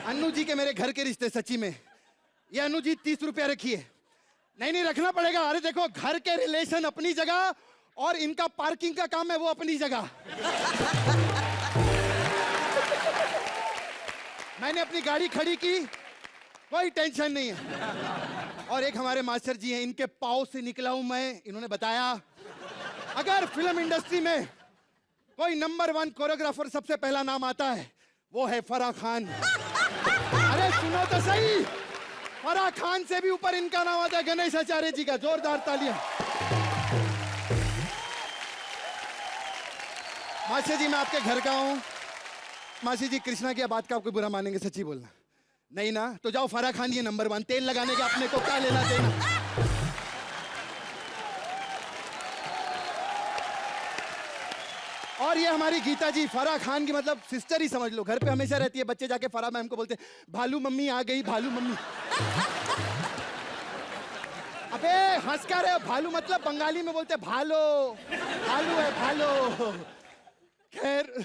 अन्नू जी के मेरे घर के रिश्ते सच्ची में। ये अन्नू जी 30 रुपया रखिए। नहीं रखना पड़ेगा। अरे देखो, घर के रिलेशन अपनी जगह और इनका पार्किंग का काम है वो अपनी जगह। मैंने अपनी गाड़ी खड़ी की, कोई टेंशन नहीं है। और एक हमारे मास्टर जी हैं, इनके पाँव से निकला हूं मैं। इन्होंने बताया अगर फिल्म इंडस्ट्री में कोई नंबर 1 कोरियोग्राफर सबसे पहला नाम आता है वो है फराह खान। अरे सुनो तो सही, फराह खान से भी ऊपर इनका नाम आता है गणेश आचार्य जी का। जोरदार तालियां। मासी जी मैं आपके घर का हूं। मासी जी कृष्णा की बात का आपको बुरा मानेंगे, सच्ची बोलना। नहीं ना तो जाओ, फराह खान ये नंबर 1। तेल लगाने के अपने को क्या लेना देना। और ये हमारी गीता जी फराह खान की मतलब सिस्टर ही समझ लो, घर पे हमेशा रहती है। बच्चे जाके फराह मैम को बोलते भालू मम्मी आ गई, भालू मम्मी। अबे हंस क्या रहे हो? भालू मतलब बंगाली में बोलते भालो, भालू है भालो। खैर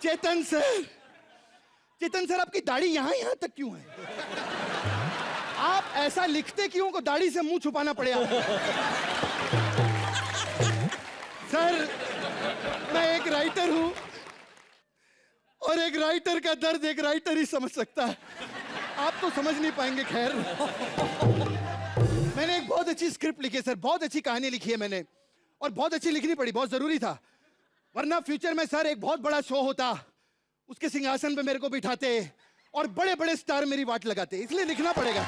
चेतन सर आपकी दाढ़ी यहाँ तक क्यों है? आप ऐसा लिखते क्यों को दाढ़ी से मुंह छुपाना पड़े आपको? सर मैं एक राइटर हूं और एक राइटर का दर्द एक राइटर ही समझ सकता है, आप तो समझ नहीं पाएंगे। खैर मैंने एक बहुत अच्छी स्क्रिप्ट लिखी है सर, बहुत अच्छी कहानी लिखी है मैंने, और बहुत अच्छी लिखनी पड़ी, बहुत जरूरी था, वरना फ्यूचर में सर एक बहुत बड़ा शो होता, उसके सिंहासन पे मेरे को बिठाते और बड़े बड़े स्टार मेरी वाट लगाते, इसलिए लिखना पड़ेगा।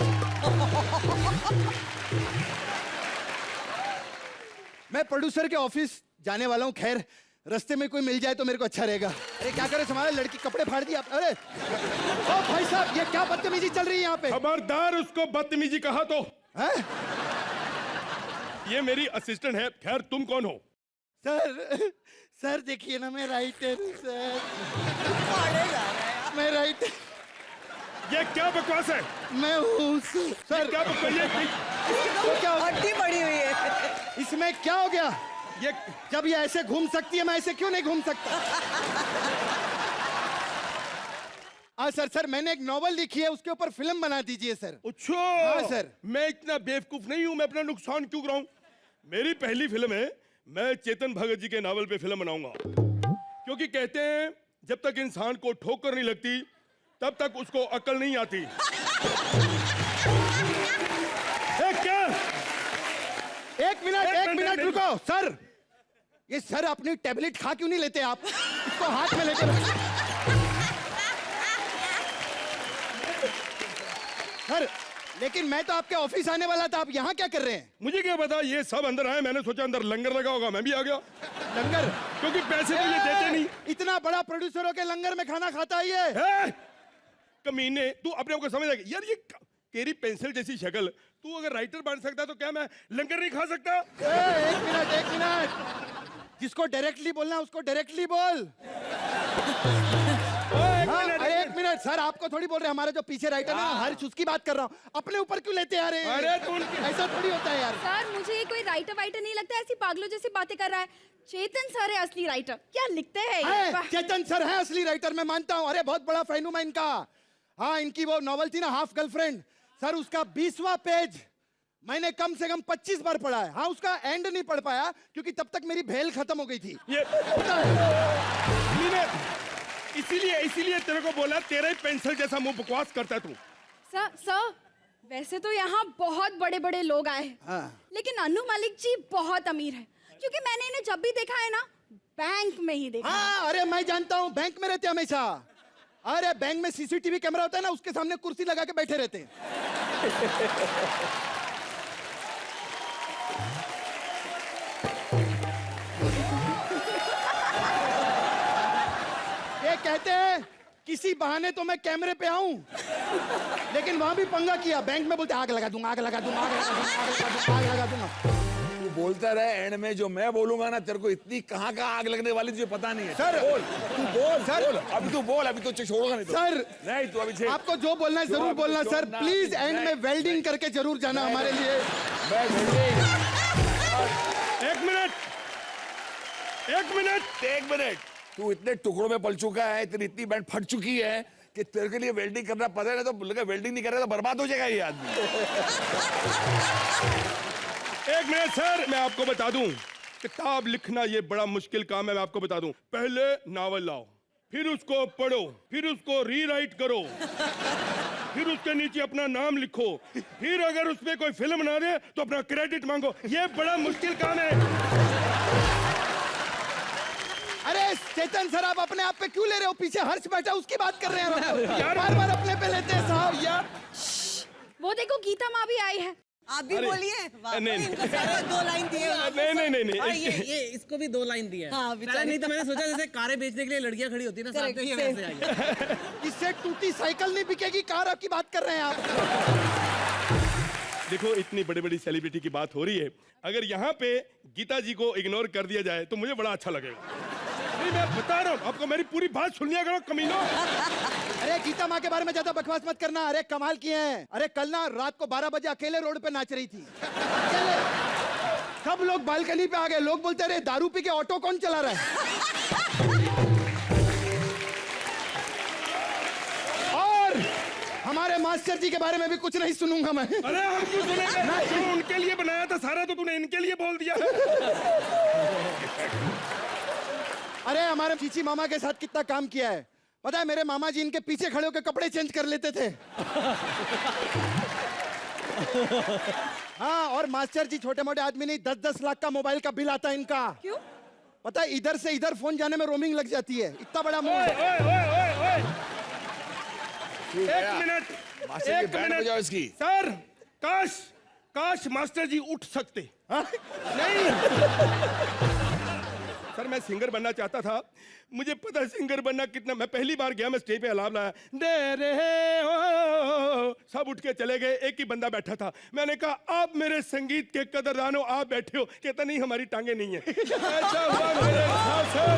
मैं प्रोड्यूसर के ऑफिस जाने वाला हूँ, खैर रास्ते में कोई मिल जाए तो मेरे को अच्छा रहेगा। अरे क्या करे हमारा लड़की कपड़े फाड़ दिए आप। अरे ओ भाई साहब ये क्या बदतमीजी चल रही है यहाँ पे? खबरदार उसको बदतमीजी कहा तो है? ये मेरी असिस्टेंट है। खैर तुम कौन हो? सर देखिए ना मैं राइटर हूँ सर, मैं राइटर। ये क्या बकवास है? मैं हूँ सर। क्या बकवास? क्या हड्डी पड़ी हुई है। इसमें क्या हो गया? ये जब ये ऐसे घूम सकती है मैं ऐसे क्यों नहीं घूम सकता? हाँ सर मैंने एक नॉवल लिखी है, उसके ऊपर फिल्म बना दीजिए सर। अच्छा हाँ सर। मैं इतना बेवकूफ नहीं हूं, मैं अपना नुकसान क्यों कराऊं? मेरी पहली फिल्म है, मैं चेतन भगत जी के नावल पे फिल्म बनाऊंगा, क्योंकि कहते हैं जब तक इंसान को ठोकर नहीं लगती तब तक उसको अकल नहीं आती। क्या? एक मिनट रुको सर, ये सर अपनी टैबलेट खा क्यों नहीं लेते आप? इसको हाथ में लेकर सर, लेकिन मैं तो आपके ऑफिस आने वाला था, आप यहाँ क्या कर रहे हैं? मुझे क्या पता, ये सब अंदर आए, मैंने सोचा अंदर लंगर लगा होगा, मैं भी आ गया। लंगर? क्योंकि पैसे तो ये देते नहीं। इतना बड़ा प्रोड्यूसरों के लंगर में खाना खाता है ये? कमीने, तू अपने आप को समझ आएगा यार, ये तेरी पेंसिल जैसी शक्ल, तू अगर राइटर बन सकता तो क्या मैं लंगर नहीं खा सकता? एक मिनट, जिसको डायरेक्टली बोलना है उसको डायरेक्टली बोल। एक मिनट सर, आपको थोड़ी बोल रहे, हमारे जो पीछे राइटर है हर चीज की बात कर रहा हूँ, अपने ऊपर क्यों लेते आ रहे हैं? अरे तू ऐसा थोड़ी होता है यार। सर मुझे ये कोई राइटर वाइटर नहीं लगता, ऐसी पागलों जैसी बातें कर रहा है। चेतन सर है असली राइटर, क्या लिखते हैं ये? चेतन सर है असली राइटर, मैं मानता हूँ, अरे बहुत बड़ा फैन हूं मैं इनका। हाँ इनकी वो नॉवल थी ना हाफ गर्लफ्रेंड, सर उसका 20वां पेज मैंने कम से कम 25 बार पढ़ा है। हाँ उसका एंड नहीं पढ़ पाया क्योंकि तब तक मेरी भेल खत्म हो गई थी। इसीलिए तेरे को बोला, तेरा ही पेंसिल जैसा मुंह बकवास करता है तू। सर वैसे तो यहाँ बहुत बड़े बड़े लोग आए हैं, हाँ। लेकिन अनु मलिक जी बहुत अमीर है, क्योंकि मैंने इन्हें जब भी देखा है ना बैंक में ही देखा। हाँ अरे मैं जानता हूँ, बैंक में रहते हमेशा। अरे बैंक में सीसीटीवी कैमरा होता है ना, उसके सामने कुर्सी लगा के बैठे रहते हैं। ये कहते हैं किसी बहाने तो मैं कैमरे पे आऊं, लेकिन वहां भी पंगा किया, बैंक में बोलते आग लगा दूंगा, आग लगा दूंगा, आग लगा दूंगा, आग लगा दूंगा, आग लगा दूंगा। तू बोलता रहे, एंड में जो मैं बोलूंगा ना, तेरे को इतनी कहाँ आग लगने वाली तुझे पता नहीं है। सर बोल, तू बोल सर, बोल, अभी तू बोल, अभी तो छोड़ूंगा नहीं। सर नहीं तू अभी आपको जो बोलना है जरूर बोलना सर, प्लीज एंड में वेल्डिंग करके जरूर जाना हमारे लिए। एक मिनट, तू इतने टुकड़ों में पल चुका है, तेरी इतनी बैंड फट चुकी है कि तेरे के लिए वेल्डिंग करना पता है, तो वेल्डिंग नहीं कर रहा तो बर्बाद हो जाएगा ये आदमी। एक मिनट सर, मैं आपको बता दूं, किताब लिखना ये बड़ा मुश्किल काम है। मैं आपको बता दूं, पहले नावल लाओ, फिर उसको पढ़ो, फिर उसको रीराइट करो, फिर उसके नीचे अपना नाम लिखो, फिर अगर उसमें कोई फिल्म बना दे तो अपना क्रेडिट मांगो। ये बड़ा मुश्किल काम है। अरे चेतन सर आप अपने आप पे क्यों ले रहे हो? पीछे हर्ष बैठा उसकी बात कर रहे हैं, बार बार अपने पे लेते हैं साहब यार। वो देखो गीता माँ भी आई है। आप भी बोलिए। नहीं 2 लाइन दिए। नहीं ये इसको भी 2 लाइन दिया है। हाँ, पहले नहीं तो मैंने सोचा जैसे कारें बेचने के लिए लड़कियां खड़ी होती है ना, साथ में, ये वैसे आई है। इससे टूटी साइकिल नहीं बिकेगी, कार आपकी बात कर रहे हैं आप। देखो इतनी बड़ी बड़ी सेलिब्रिटी की बात हो रही है, अगर यहाँ पे गीता जी को इग्नोर कर दिया जाए तो मुझे बड़ा अच्छा लगेगा। नहीं मैं बता रहा हूँ आपको, मेरी पूरी बात सुनिए करो कमीनों। अरे गीता माँ के बारे में ज्यादा बकवास मत करना। अरे कमाल किए हैं। अरे कल ना रात को 12 बजे अकेले रोड पे नाच रही थी। अकेले। सब लोग बालकनी पे आ गए। लोग बोलते रहे दारू पी के ऑटो कौन चला रहा है। और हमारे मास्टर जी के बारे में भी कुछ नहीं सुनूंगा मैं। अरे हम क्यों सुनेंगे? जो उनके लिए बनाया था सारा तो तूने इनके लिए बोल दिया। अरे हमारे चीची मामा के साथ कितना काम किया है पता है। मेरे मामा जी इनके पीछे खड़े होकर कपड़े चेंज कर लेते थे। हाँ, और मास्टर जी छोटे मोटे आदमी नहीं, 10-10 लाख का मोबाइल का बिल आता है इनका। क्यों? पता है इधर से इधर फोन जाने में रोमिंग लग जाती है। इतना बड़ा मुंह है। एक मिनट, मास्टर जी एक बैंड मिनट। बजाओ इसकी। सर, काश मास्टर जी उठ सकते। हाँ? नहीं सर, मैं सिंगर बनना चाहता था। मुझे पता है सिंगर बनना कितना। मैं पहली बार गया, मैं स्टेज पे अलाप लाया, दे रहे हो, सब उठ के चले गए। एक ही बंदा बैठा था। मैंने कहा आप मेरे संगीत के कदरदान हो, आप बैठे हो। कहता नहीं हमारी टांगे नहीं है। ऐसा हुआ मेरे साथ सर।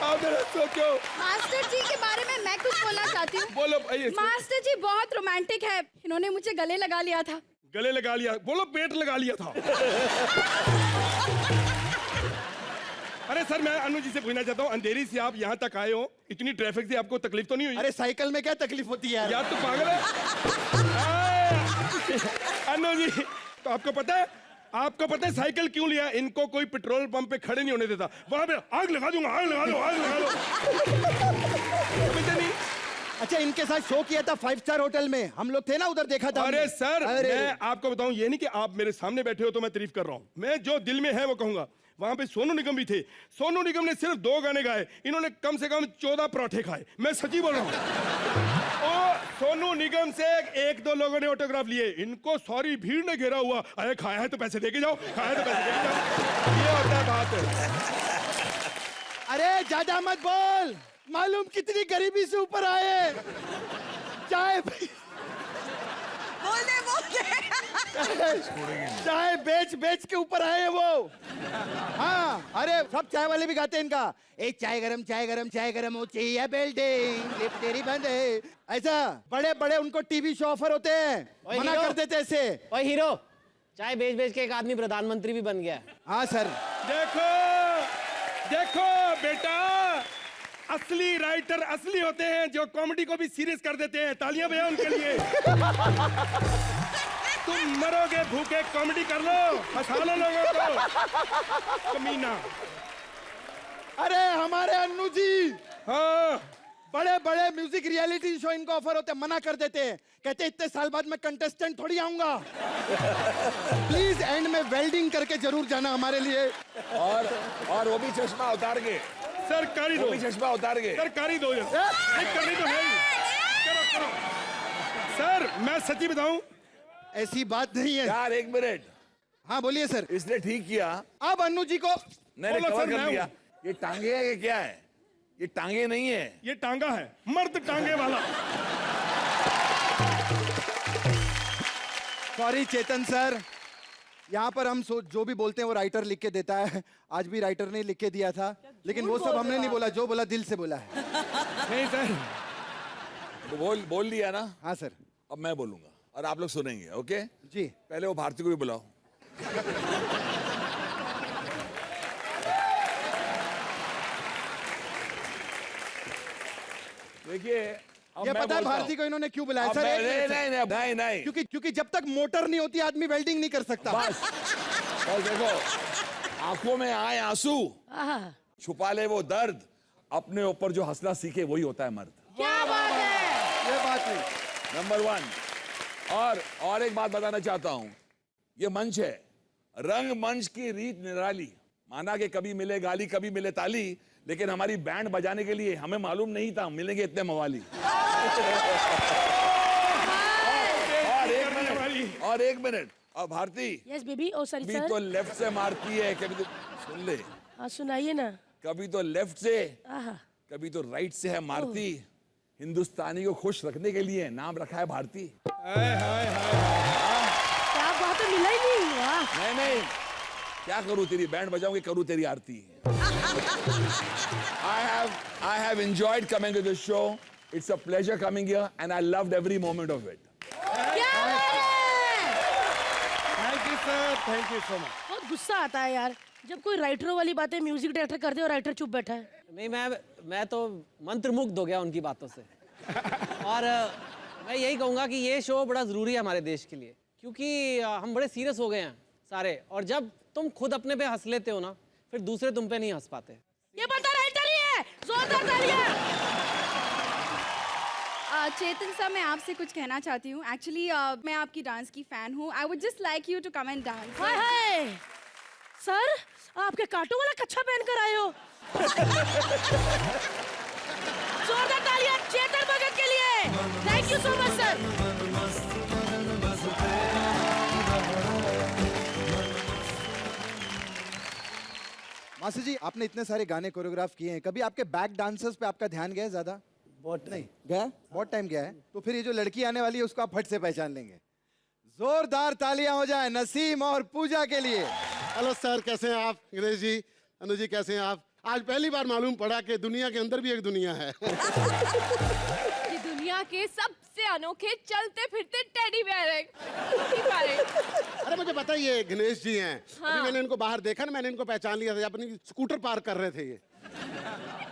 आप जरा सोचो। मास्टर जी के बारे में मैं कुछ बोलना चाहती हूँ। बोलो भाई। मास्टर जी बहुत रोमांटिक है। इन्होंने मुझे गले लगा लिया था। गले लगा लिया? बोलो पेट लगा लिया था। अरे सर, मैं अनु जी से पूछना चाहता हूँ, अंधेरी से आप यहाँ तक आए हो, इतनी ट्रैफिक से आपको तकलीफ तो नहीं हुई? अरे साइकिल में क्या तकलीफ होती है यार, तू पागल है? अनु जी, तो आपको पता है साइकिल क्यों लिया? इनको कोई पेट्रोल पंप पे खड़े नहीं होने देता। वहां पे आग लगा दूंगा, आग लगा लो। समझते नहीं? अच्छा, इनके साथ शो किया था 5 स्टार होटल में, हम लोग थे ना, उधर देखा था। अरे सर, अरे मैं आपको बताऊं, ये नहीं कि आप मेरे सामने बैठे हो तो मैं तारीफ कर रहा हूं। मैं जो दिल में है वो कहूंगा। वहां पे सोनू निगम भी थे। सोनू निगम ने सिर्फ 2 गाने गाए, इन्होंने कम से कम 14 पराठे खाए। मैं सच्ची बोल रहा हूं। और सोनू निगम से 1-2 लोगों ने ऑटोग्राफ लिए। इनको सारी भीड़ ने घेरा हुआ। अरे खाया है तो पैसे देके जाओ, खाया है तो पैसे देके जाओ। ये होता है बात। अरे ज्यादा मत बोल, मालूम कितनी गरीबी से ऊपर आए। चाय चाय बेच के ऊपर आए वो। हाँ, अरे सब चाय वाले भी गाते हैं इनका, एक चाय गरम हो चाहिए, बिल्डिंग लिफ्ट तेरी बंद है। ऐसा बड़े बड़े उनको टीवी शो ऑफर होते हैं, मना कर देते ऐसे। ओए हीरो, चाय बेच के एक आदमी प्रधानमंत्री भी बन गया। हाँ सर। देखो बेटा, असली राइटर असली होते हैं जो कॉमेडी को भी सीरियस कर देते हैं। तालियां बजाओ उनके लिए। तुम मरोगे भूखे, कॉमेडी कर लो, हंसा लो लोगों को। कमीना। अरे हमारे अन्नू जी, हाँ, बड़े बड़े म्यूजिक रियलिटी शो इनको ऑफर होते हैं, मना कर देते हैं। कहते इतने साल बाद मैं कंटेस्टेंट थोड़ी आऊंगा। प्लीज एंड में वेल्डिंग करके जरूर जाना हमारे लिए। और वो भी चश्मा उतार के। सरकारी दो, चश्मा उतार के। सरकारी दो। करनी तो नहीं। करो। सर, मैं सच्ची बताऊं, ऐसी बात नहीं है यार। 1 मिनट। हाँ बोलिए सर। इसने ठीक किया। अब अन्नू जी को मैंने कवर कर दिया। ये टांगे है कि क्या है? ये टांगे नहीं है, ये टांगा है, मर्द टांगे वाला। सॉरी चेतन सर, यहाँ पर हम जो भी बोलते हैं वो राइटर लिख के देता है। आज भी राइटर ने लिख के दिया था, लेकिन वो सब हमने नहीं बोला, जो बोला दिल से बोला है। नहीं सर, तो बोल दिया ना। हाँ सर। अब मैं बोलूंगा और आप लोग सुनेंगे। ओके जी। पहले वो भारती को भी बुलाओ। देखिए, ये पता है भारती को इन्होंने क्यों बुलाया सर? नहीं। क्योंकि जब तक मोटर नहीं होती आदमी वेल्डिंग नहीं कर सकता। बस देखो, आंखों में आए आंसू, छुपा ले वो दर्द, अपने ऊपर जो हंसना सीखे वही होता है मर्द। क्या बात है? ये बात नहीं। नंबर 1। और एक बात बताना चाहता हूं, ये मंच है, रंगमंच की रीत निराली। माना कि कभी मिले गाली, कभी मिले ताली, लेकिन हमारी बैंड बजाने के लिए हमें मालूम नहीं था मिलेंगे इतने मवाली। और एक मिनट। और भारती, यस बेबी। ओ सॉरी कभी सर। तो लेफ्ट से मारती है, कभी तो सुन ले, हाँ सुनाइए ना। कभी तो लेफ्ट से, आहा। कभी तो राइट से है मारती। हिंदुस्तानी को खुश रखने के लिए नाम रखा है भारती। क्या बात है, मिला ही नहीं। वाह। नहीं, क्या करूं, तेरी बैंड बजाऊंगी, करूं तेरी आरती। I have enjoyed coming to this show. It's a pleasure coming here, and I loved every moment of it. क्या बात है? Thank you sir, thank you so much. बहुत गुस्सा आता है यार जब कोई राइटरों वाली बातें म्यूजिक डायरेक्टर कर दे और राइटर चुप बैठा है। नहीं, मैं तो मंत्रमुग्ध हो गया उनकी बातों से। और मैं यही कहूँगा कि ये शो बड़ा ज़रूरी है हमारे देश के लिए, क्योंकि हम बड़े सीरियस हो गए हैं सारे, और जब तुम खुद अपने पे हंस लेते हो ना, फिर दूसरे तुम पे नहीं हंस पाते। ये बता राइटर ही है, जोरदार तालियां। चेतन सर, मैं आपसे कुछ कहना चाहती हूँ। एक्चुअली मैं आपकी डांस की फैन हूँ। I would just like you to come and dance. Hi hi sir, आपके कार्टून वाला कच्छा पहन कर आए हो। जोरदार तालियां चेतन भगत के लिए। Thank you so much sir. Master ji, आपने इतने सारे गाने कोरियोग्राफ किए हैं, कभी आपके बैक डांसर्स पे आपका ध्यान गया है ज्यादा? बहुत नहीं गया, बहुत टाइम गया है। तो फिर ये जो लड़की आने वाली है उसको आप फट से पहचान लेंगे। जोरदार तालियां हो जाए नसीम और पूजा के लिए। हेलो सर, कैसे हैं आप? गणेश जी, अनु जी, कैसे हैं आप? आज पहली बार मालूम पड़ा कि दुनिया के अंदर भी एक दुनिया है। ये दुनिया के सबसे अनोखे चलते फिरते टेडी बेयर है। अरे मुझे पता ही है गणेश जी हैं। अभी मैंने इनको बाहर देखा ना, मैंने इनको पहचान लिया था, अपनी स्कूटर पार्क कर रहे थे ये।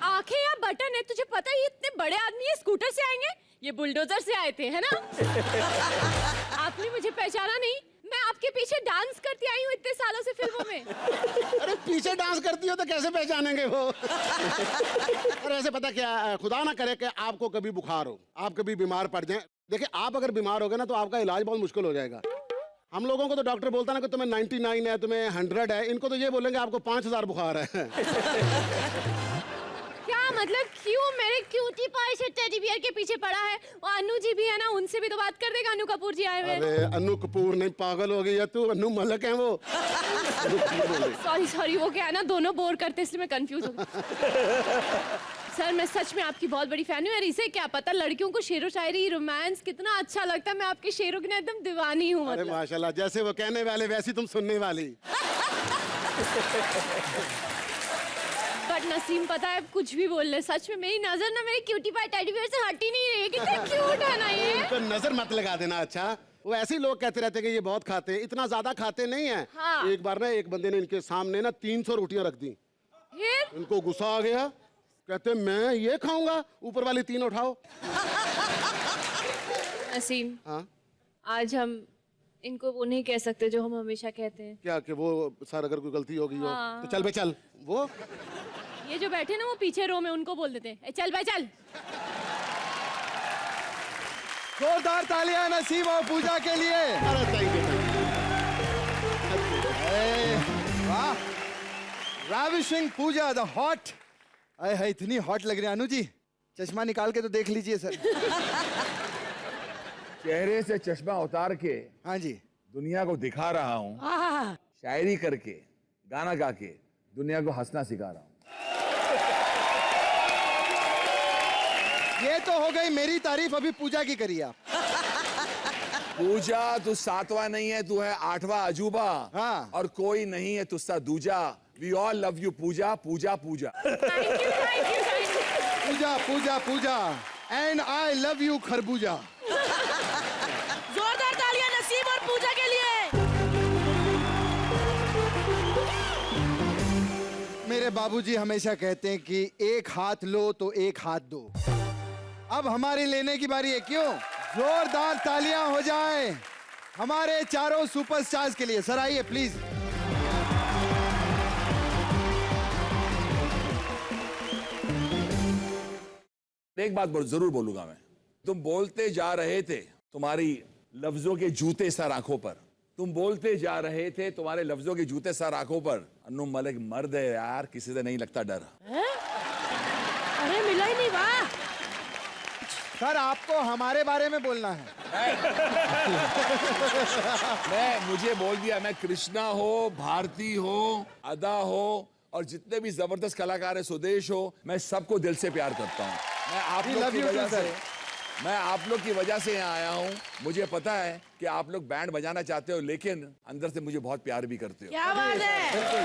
आंखें या बटन है, तुझे पता है ये इतने बड़े आदमी ये स्कूटर से आएंगे? ये बुलडोजर से आए थे, है ना? आपने मुझे पहचाना नहीं? मैं आपके पीछे डांस करती आई हूँ इतने सालों से फिल्मों में। अरे पीछे डांस करती हो तो कैसे पहचानेंगे वो? और ऐसे पता क्या, खुदा ना करे कि आपको कभी बुखार हो, आप कभी बीमार पड़ जाएं। देखिए, आप अगर बीमार हो गए ना तो आपका इलाज बहुत मुश्किल हो जाएगा। हम लोगों को तो डॉक्टर बोलता ना कि तुम्हें 99 है, तुम्हें 100 है, इनको तो ये बोलेंगे आपको 5000 बुखार है। क्या मतलब, क्यों मेरे क्यूटी पाई से टेडी बियर के पीछे पड़ा है? और अनु जी भी है ना, उनसे भी तो बात कर देगा। अनु कपूर जी आए हुए हैं। अरे अनु कपूर नहीं, पागल हो गई है तू? अनु मलक है वो। सॉरी, वो क्या है ना, दोनों बोर करते इसलिए मैं कंफ्यूज हो गई। सर, मैं सच में आपकी बहुत बड़ी फैन हूँ यार। इसे क्या पता, लड़कियों को शेरो शायरी, रोमांस कितना अच्छा लगता है। मैं आपके शेरों की ना एकदम दीवानी हूँ। अरे माशाल्लाह, जैसे वो कहने वाले वैसी तुम सुनने वाली। बट नसीम, पता है कुछ भी बोल ले, सच में मेरी नजर ना मेरे क्यूटी पाई टेडी बियर से हट ही नहीं रही है। कितना क्यूट है ना ये। तो नजर मत लगा देना। अच्छा, वो ऐसे ही लोग कहते रहते हैं कि ये बहुत खाते हैं, इतना ज्यादा खाते नहीं है। हाँ। एक बार ना एक बंदे ने इनके सामने ना 300 रोटियां रख दी। फिर इनको गुस्सा आ गया, कहते मैं ये खाऊंगा, ऊपर वाली 3 उठाओ। नसीम, हाँ आज हम इनको वो नहीं कह सकते जो हम हमेशा कहते हैं। क्या कि वो सर अगर कोई गलती होगी हो तो चल बे चल। वो ये जो बैठे ना वो पीछे रो में, उनको बोल देते हैं चल भाई चल। जोरदार तालियां नसीम और पूजा के लिए। अरे थैंक यू। वाह, राविशिंग पूजा द हॉट। अरे है, इतनी हॉट लग रही है। अनु जी, चश्मा निकाल के तो देख लीजिए सर। चेहरे से चश्मा उतार के हाँ जी, दुनिया को दिखा रहा हूँ, आहा, शायरी करके, गाना गा के दुनिया को हंसना सिखा रहा हूँ। ये तो हो गई मेरी तारीफ, अभी पूजा की करिए आप। पूजा, तू 7वां नहीं है, तू है 8वां अजूबा। हाँ। और कोई नहीं है तुझसा दूजा। We all love you Pooja, Pooja Pooja. Pooja Pooja Pooja, and I love you खरबूजा। जोरदार तालियां नसीम और पूजा के लिए। मेरे बाबूजी हमेशा कहते हैं कि एक हाथ लो तो एक हाथ दो। अब हमारी लेने की बारी है, क्यों? जोरदार तालियां हो जाए हमारे चारों सुपरस्टार्स के लिए। सर आइए प्लीज। एक बात जरूर बोलूंगा मैं। तुम बोलते जा रहे थे, तुम्हारी लफ्जों के जूते सर आंखों पर। तुम बोलते जा रहे थे, तुम्हारे लफ्जों के जूते सर आंखों पर। अनु मलिक मर्द है यार, किसी से नहीं लगता डर। अरे मिला ही नहीं, वाह। सर आपको हमारे बारे में बोलना है। मुझे बोल दिया। मैं कृष्णा हो, भारती हो, अदा हो, और जितने भी जबरदस्त कलाकार है, सुदेश हो, मैं सबको दिल से प्यार करता हूँ। मैं आप लोग की वजह से यहाँ आया हूँ। मुझे पता है कि आप लोग बैंड बजाना चाहते हो, लेकिन अंदर से मुझे बहुत प्यार भी करते हो। क्या बात है। बिल्कुल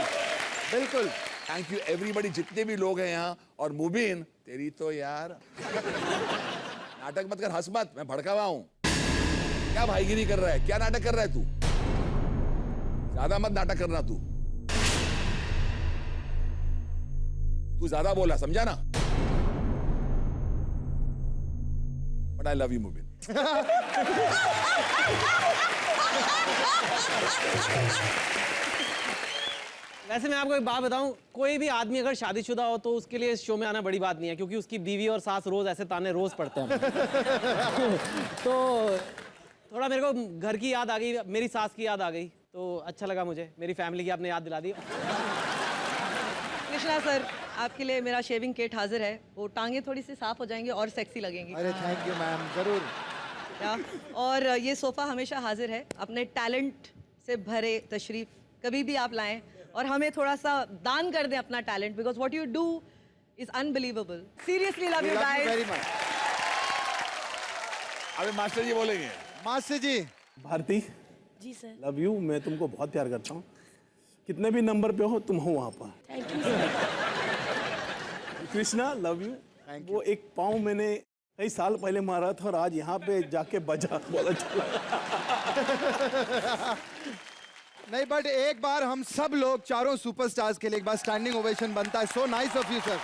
बिल्कुल। थैंक यू एवरीबॉडी, जितने भी लोग हैं यहाँ। और मुबीन, तेरी तो यार नाटक मत कर, हंस मत, मैं भड़का हुआ हूँ। क्या भाईगिरी कर रहा है, क्या नाटक कर रहा है तू? ज्यादा मत नाटक करना तू ज्यादा बोला, समझा ना? But I love you Mubin. वैसे मैं आपको एक बात बताऊं, कोई भी आदमी अगर शादीशुदा हो तो उसके लिए इस शो में आना बड़ी बात नहीं है, क्योंकि उसकी बीवी और सास रोज ऐसे ताने रोज पड़ते हैं। तो थोड़ा मेरे को घर की याद आ गई, मेरी सास की याद आ गई, तो अच्छा लगा मुझे, मेरी फैमिली की आपने याद दिला दी। कृष्णा सर, आपके लिए मेरा शेविंग किट हाजिर है। वो टांगे थोड़ी सी साफ हो जाएंगे और सेक्सी लगेंगी। अरे थैंक यू मैम, जरूर। क्या? और ये सोफा हमेशा हाजिर है। अपने टैलेंट से भरे तशरीफ कभी भी आप लाएं और हमें थोड़ा सा दान कर दें अपना talent, because what you do is unbelievable. Seriously love you guys. Very much. अभी मास्टर जी बोलेंगे। मास्टर जी। भारती, जी सर। Love you. मैं तुमको बहुत प्यार करता हूँ। कितने भी नंबर पे हो तुम हो वहाँ पर। Thank you sir. Krishna, love you. वो एक पाँव मैंने कई साल पहले मारा था और आज यहाँ पे जाके बजा, बहुत अच्छा लगा। नहीं बट एक बार हम सब लोग चारों सुपरस्टार्स के लिए एक बार स्टैंडिंग ओवेशन बनता है। So nice of you sir.